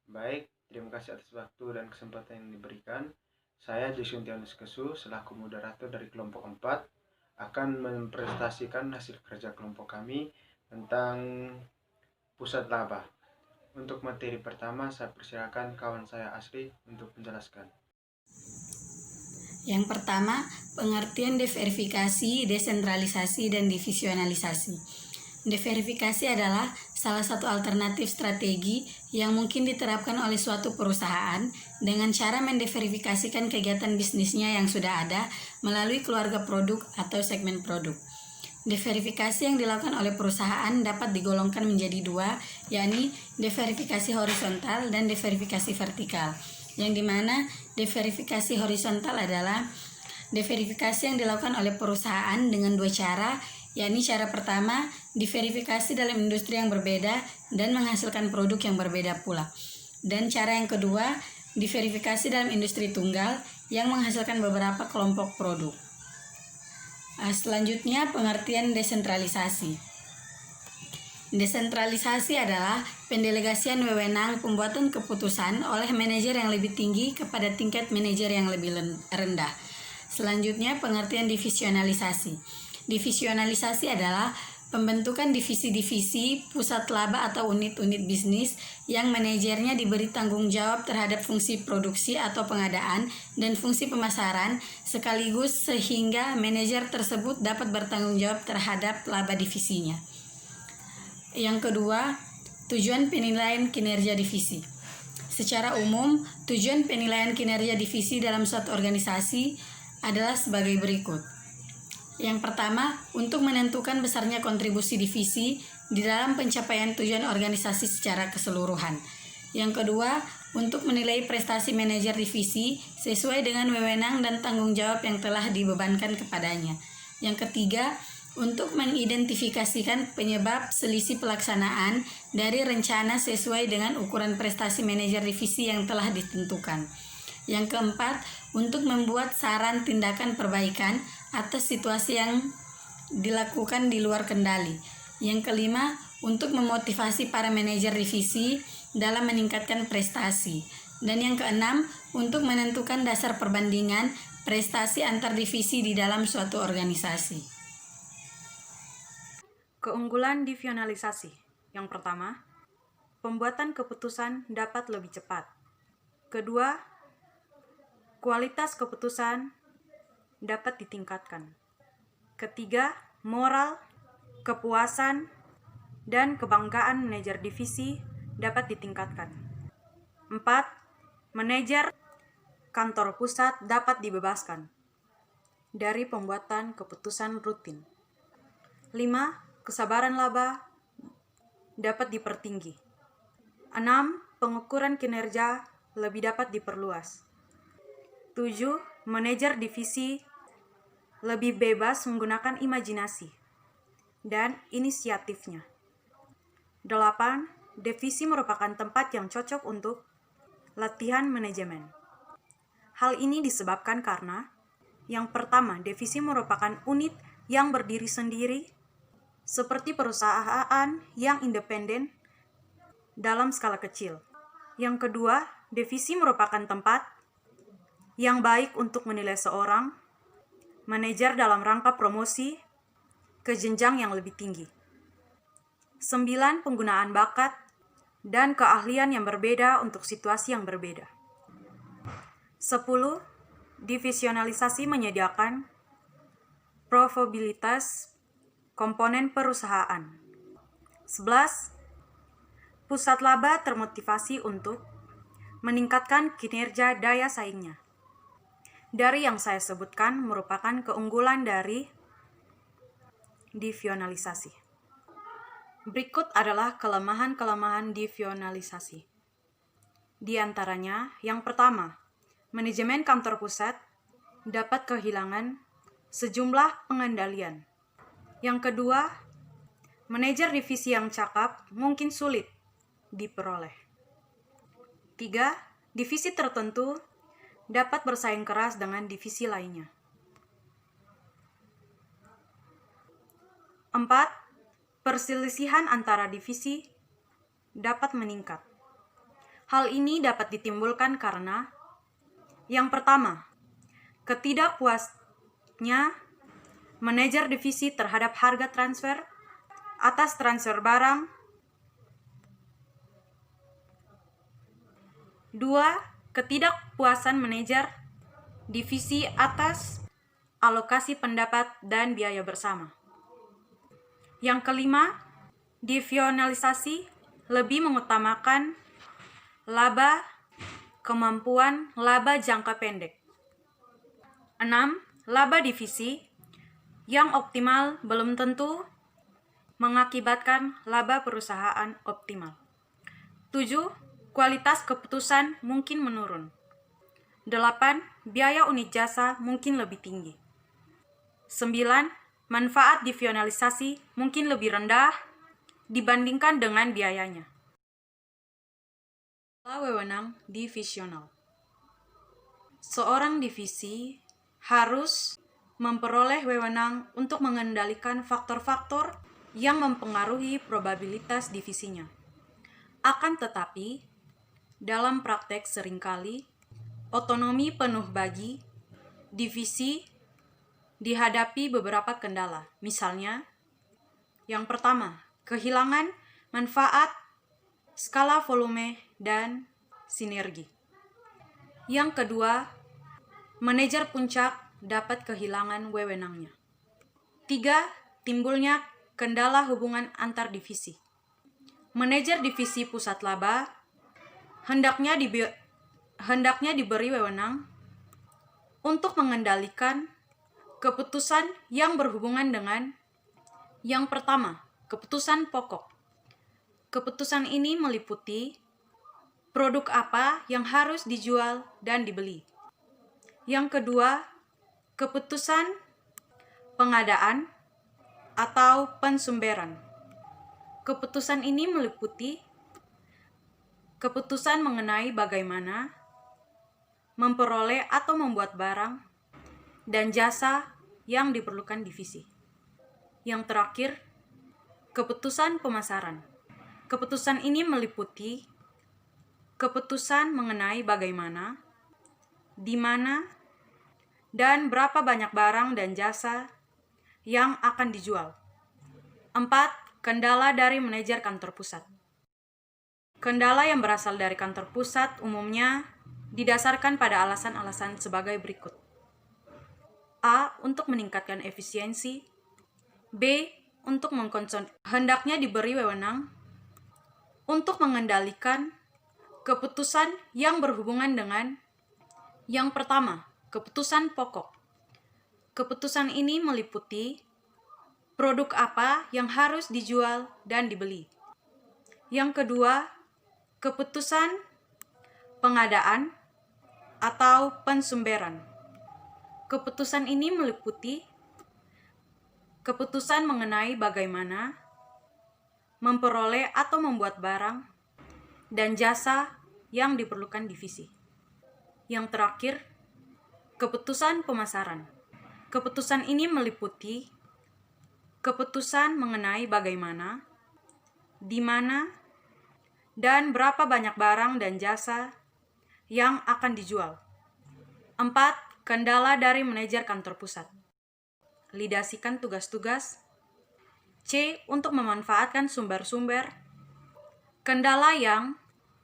Baik, terima kasih atas waktu dan kesempatan yang diberikan. Saya Jason Kesu, selaku moderator dari kelompok 4, akan mempresentasikan hasil kerja kelompok kami tentang pusat laba. Untuk materi pertama, saya persilakan kawan saya Asri untuk menjelaskan. Yang pertama, pengertian deverifikasi, desentralisasi, dan divisionalisasi. Deverifikasi adalah salah satu alternatif strategi yang mungkin diterapkan oleh suatu perusahaan dengan cara mendeverifikasikan kegiatan bisnisnya yang sudah ada melalui keluarga produk atau segmen produk. Deverifikasi yang dilakukan oleh perusahaan dapat digolongkan menjadi dua, yakni deverifikasi horizontal dan deverifikasi vertikal. Yang dimana deverifikasi horizontal adalah deverifikasi yang dilakukan oleh perusahaan dengan dua cara, yakni cara pertama, diverifikasi dalam industri yang berbeda dan menghasilkan produk yang berbeda pula. Dan cara yang kedua, diverifikasi dalam industri tunggal yang menghasilkan beberapa kelompok produk. Selanjutnya, pengertian desentralisasi. Desentralisasi adalah pendelegasian wewenang pembuatan keputusan oleh manajer yang lebih tinggi kepada tingkat manajer yang lebih rendah. Selanjutnya, pengertian divisionalisasi. Divisionalisasi adalah pembentukan divisi-divisi, pusat laba atau unit-unit bisnis yang manajernya diberi tanggung jawab terhadap fungsi produksi atau pengadaan dan fungsi pemasaran, sekaligus sehingga manajer tersebut dapat bertanggung jawab terhadap laba divisinya. Yang kedua, tujuan penilaian kinerja divisi. Secara umum, tujuan penilaian kinerja divisi dalam suatu organisasi adalah sebagai berikut. Yang pertama, untuk menentukan besarnya kontribusi divisi di dalam pencapaian tujuan organisasi secara keseluruhan. Yang kedua, untuk menilai prestasi manajer divisi sesuai dengan wewenang dan tanggung jawab yang telah dibebankan kepadanya. Yang ketiga, untuk mengidentifikasikan penyebab selisih pelaksanaan dari rencana sesuai dengan ukuran prestasi manajer divisi yang telah ditentukan. Yang keempat, untuk membuat saran tindakan perbaikan atas situasi yang dilakukan di luar kendali. Yang kelima, untuk memotivasi para manajer divisi dalam meningkatkan prestasi. Dan yang keenam, untuk menentukan dasar perbandingan prestasi antar divisi di dalam suatu organisasi. Keunggulan divisionalisasi. Yang pertama, pembuatan keputusan dapat lebih cepat. Kedua, kualitas keputusan dapat ditingkatkan. Ketiga, moral, kepuasan, dan kebanggaan manajer divisi dapat ditingkatkan. 4. Manajer kantor pusat dapat dibebaskan dari pembuatan keputusan rutin. 5. Kesabaran laba dapat dipertinggi. 6. Pengukuran kinerja lebih dapat diperluas. 7. Manajer divisi lebih bebas menggunakan imajinasi dan inisiatifnya. 8. Divisi merupakan tempat yang cocok untuk latihan manajemen. Hal ini disebabkan karena yang pertama, divisi merupakan unit yang berdiri sendiri seperti perusahaan yang independen dalam skala kecil. Yang kedua, divisi merupakan tempat yang baik untuk menilai seorang manajer dalam rangka promosi ke jenjang yang lebih tinggi. 9. Penggunaan bakat dan keahlian yang berbeda untuk situasi yang berbeda. 10. Divisionalisasi menyediakan probabilitas komponen perusahaan. 11. Pusat laba termotivasi untuk meningkatkan kinerja daya saingnya. Dari yang saya sebutkan merupakan keunggulan dari divisionalisasi. Berikut adalah kelemahan-kelemahan divisionalisasi. Di antaranya, yang pertama, manajemen kantor pusat dapat kehilangan sejumlah pengendalian. Yang kedua, manajer divisi yang cakap mungkin sulit diperoleh. 3. Divisi tertentu dapat bersaing keras dengan divisi lainnya. 4. Perselisihan antara divisi dapat meningkat. Hal ini dapat ditimbulkan karena yang pertama, ketidakpuasnya manajer divisi terhadap harga transfer atas transfer barang. Dua, ketidakpuasan manajer divisi atas alokasi pendapat dan biaya bersama. Yang kelima, divisionalisasi lebih mengutamakan laba, kemampuan laba jangka pendek. 6. Laba divisi yang optimal belum tentu mengakibatkan laba perusahaan optimal. 7. Kualitas keputusan mungkin menurun. 8. Biaya unit jasa mungkin lebih tinggi. 9. Manfaat divisionalisasi mungkin lebih rendah dibandingkan dengan biayanya. Wewenang divisional. Seorang divisi harus memperoleh wewenang untuk mengendalikan faktor-faktor yang mempengaruhi probabilitas divisinya. Akan tetapi, dalam praktek seringkali, otonomi penuh bagi divisi dihadapi beberapa kendala. Misalnya, yang pertama, kehilangan manfaat, skala volume, dan sinergi. Yang kedua, manajer puncak dapat kehilangan wewenangnya. 3. Timbulnya kendala hubungan antar divisi. Manajer divisi pusat laba hendaknya diberi wewenang untuk mengendalikan keputusan yang berhubungan dengan yang pertama, keputusan pokok. Keputusan ini meliputi produk apa yang harus dijual dan dibeli. Yang kedua, keputusan pengadaan atau pensumberan. Keputusan ini meliputi keputusan mengenai bagaimana memperoleh atau membuat barang dan jasa yang diperlukan divisi. Yang terakhir, keputusan pemasaran. Keputusan ini meliputi keputusan mengenai bagaimana, di mana, dan berapa banyak barang dan jasa yang akan dijual. 4. Kendala dari manajer kantor pusat. Kendala yang berasal dari kantor pusat umumnya didasarkan pada alasan-alasan sebagai berikut. A. Untuk meningkatkan efisiensi. B. Untuk hendaknya diberi wewenang untuk mengendalikan keputusan yang berhubungan dengan yang pertama, keputusan pokok. Keputusan ini meliputi produk apa yang harus dijual dan dibeli. Yang kedua, keputusan pengadaan atau pensumberan. Keputusan ini meliputi keputusan mengenai bagaimana memperoleh atau membuat barang dan jasa yang diperlukan divisi. Yang terakhir, keputusan pemasaran. Keputusan ini meliputi keputusan mengenai bagaimana, di mana, dan berapa banyak barang dan jasa yang akan dijual. 4. Kendala dari manajer kantor pusat. Lidasikan tugas-tugas. C. Untuk memanfaatkan sumber-sumber. Kendala yang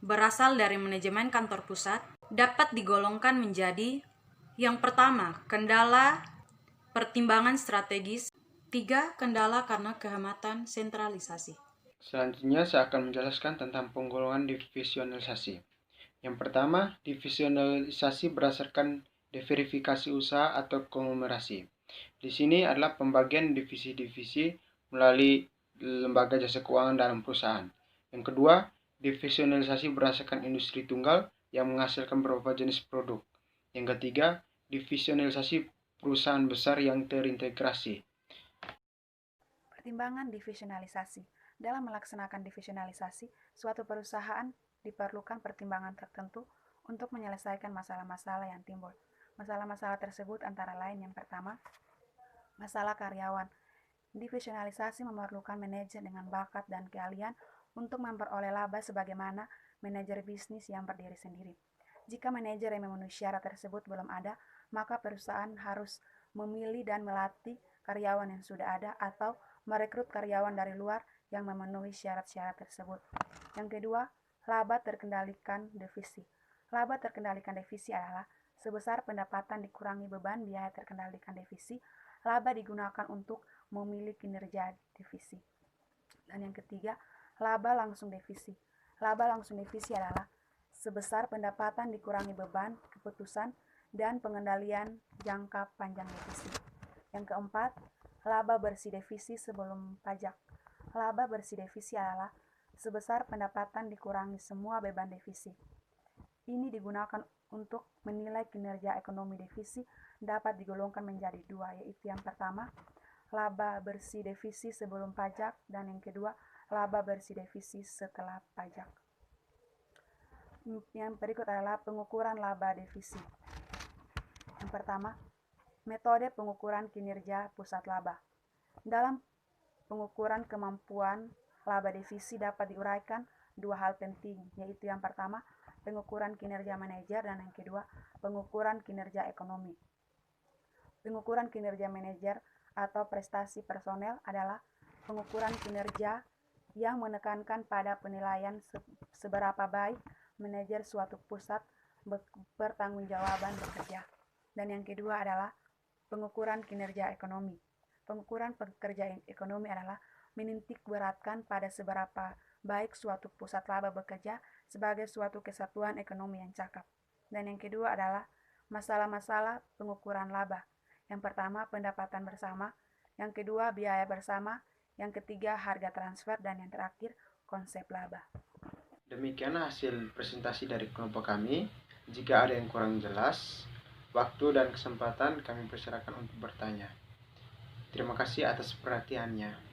berasal dari manajemen kantor pusat dapat digolongkan menjadi yang pertama, kendala pertimbangan strategis. 3. Kendala karena kehematan sentralisasi. Selanjutnya saya akan menjelaskan tentang penggolongan divisionalisasi. Yang pertama, divisionalisasi berdasarkan diversifikasi usaha atau konglomerasi. Di sini adalah pembagian divisi-divisi melalui lembaga jasa keuangan dalam perusahaan. Yang kedua, divisionalisasi berdasarkan industri tunggal yang menghasilkan beberapa jenis produk. Yang ketiga, divisionalisasi perusahaan besar yang terintegrasi. Pertimbangan divisionalisasi. Dalam melaksanakan divisionalisasi, suatu perusahaan diperlukan pertimbangan tertentu untuk menyelesaikan masalah-masalah yang timbul. Masalah-masalah tersebut antara lain yang pertama, masalah karyawan. Divisionalisasi memerlukan manajer dengan bakat dan keahlian untuk memperoleh laba sebagaimana manajer bisnis yang berdiri sendiri. Jika manajer yang memenuhi syarat tersebut belum ada, maka perusahaan harus memilih dan melatih karyawan yang sudah ada atau merekrut karyawan dari luar yang memenuhi syarat-syarat tersebut. Yang kedua, laba terkendalikan defisi. Laba terkendalikan defisi adalah sebesar pendapatan dikurangi beban biaya terkendalikan defisi. Laba digunakan untuk memilih kinerja divisi. Dan yang ketiga, laba langsung defisi. Laba langsung defisi adalah sebesar pendapatan dikurangi beban, keputusan, dan pengendalian jangka panjang defisi. Yang keempat, laba bersih defisi sebelum pajak. Laba bersih defisi adalah sebesar pendapatan dikurangi semua beban defisi. Ini digunakan untuk menilai kinerja ekonomi divisi dapat digolongkan menjadi dua, yaitu yang pertama, laba bersih divisi sebelum pajak, dan yang kedua, laba bersih divisi setelah pajak. Yang berikut adalah pengukuran laba divisi. Yang pertama, metode pengukuran kinerja pusat laba. Dalam pengukuran kemampuan laba divisi dapat diuraikan dua hal penting, yaitu yang pertama, pengukuran kinerja manajer, dan yang kedua, pengukuran kinerja ekonomi. Pengukuran kinerja manajer atau prestasi personel adalah pengukuran kinerja yang menekankan pada penilaian seberapa baik manajer suatu pusat bertanggungjawaban bekerja. Dan yang kedua adalah pengukuran kinerja ekonomi. Pengukuran pekerja ekonomi adalah menitik beratkan pada seberapa baik suatu pusat laba bekerja sebagai suatu kesatuan ekonomi yang cakap. Dan yang kedua adalah masalah-masalah pengukuran laba. Yang pertama, pendapatan bersama. Yang kedua, biaya bersama. Yang ketiga, harga transfer. Dan yang terakhir, konsep laba. Demikian hasil presentasi dari kelompok kami. Jika ada yang kurang jelas, waktu dan kesempatan kami persilakan untuk bertanya. Terima kasih atas perhatiannya.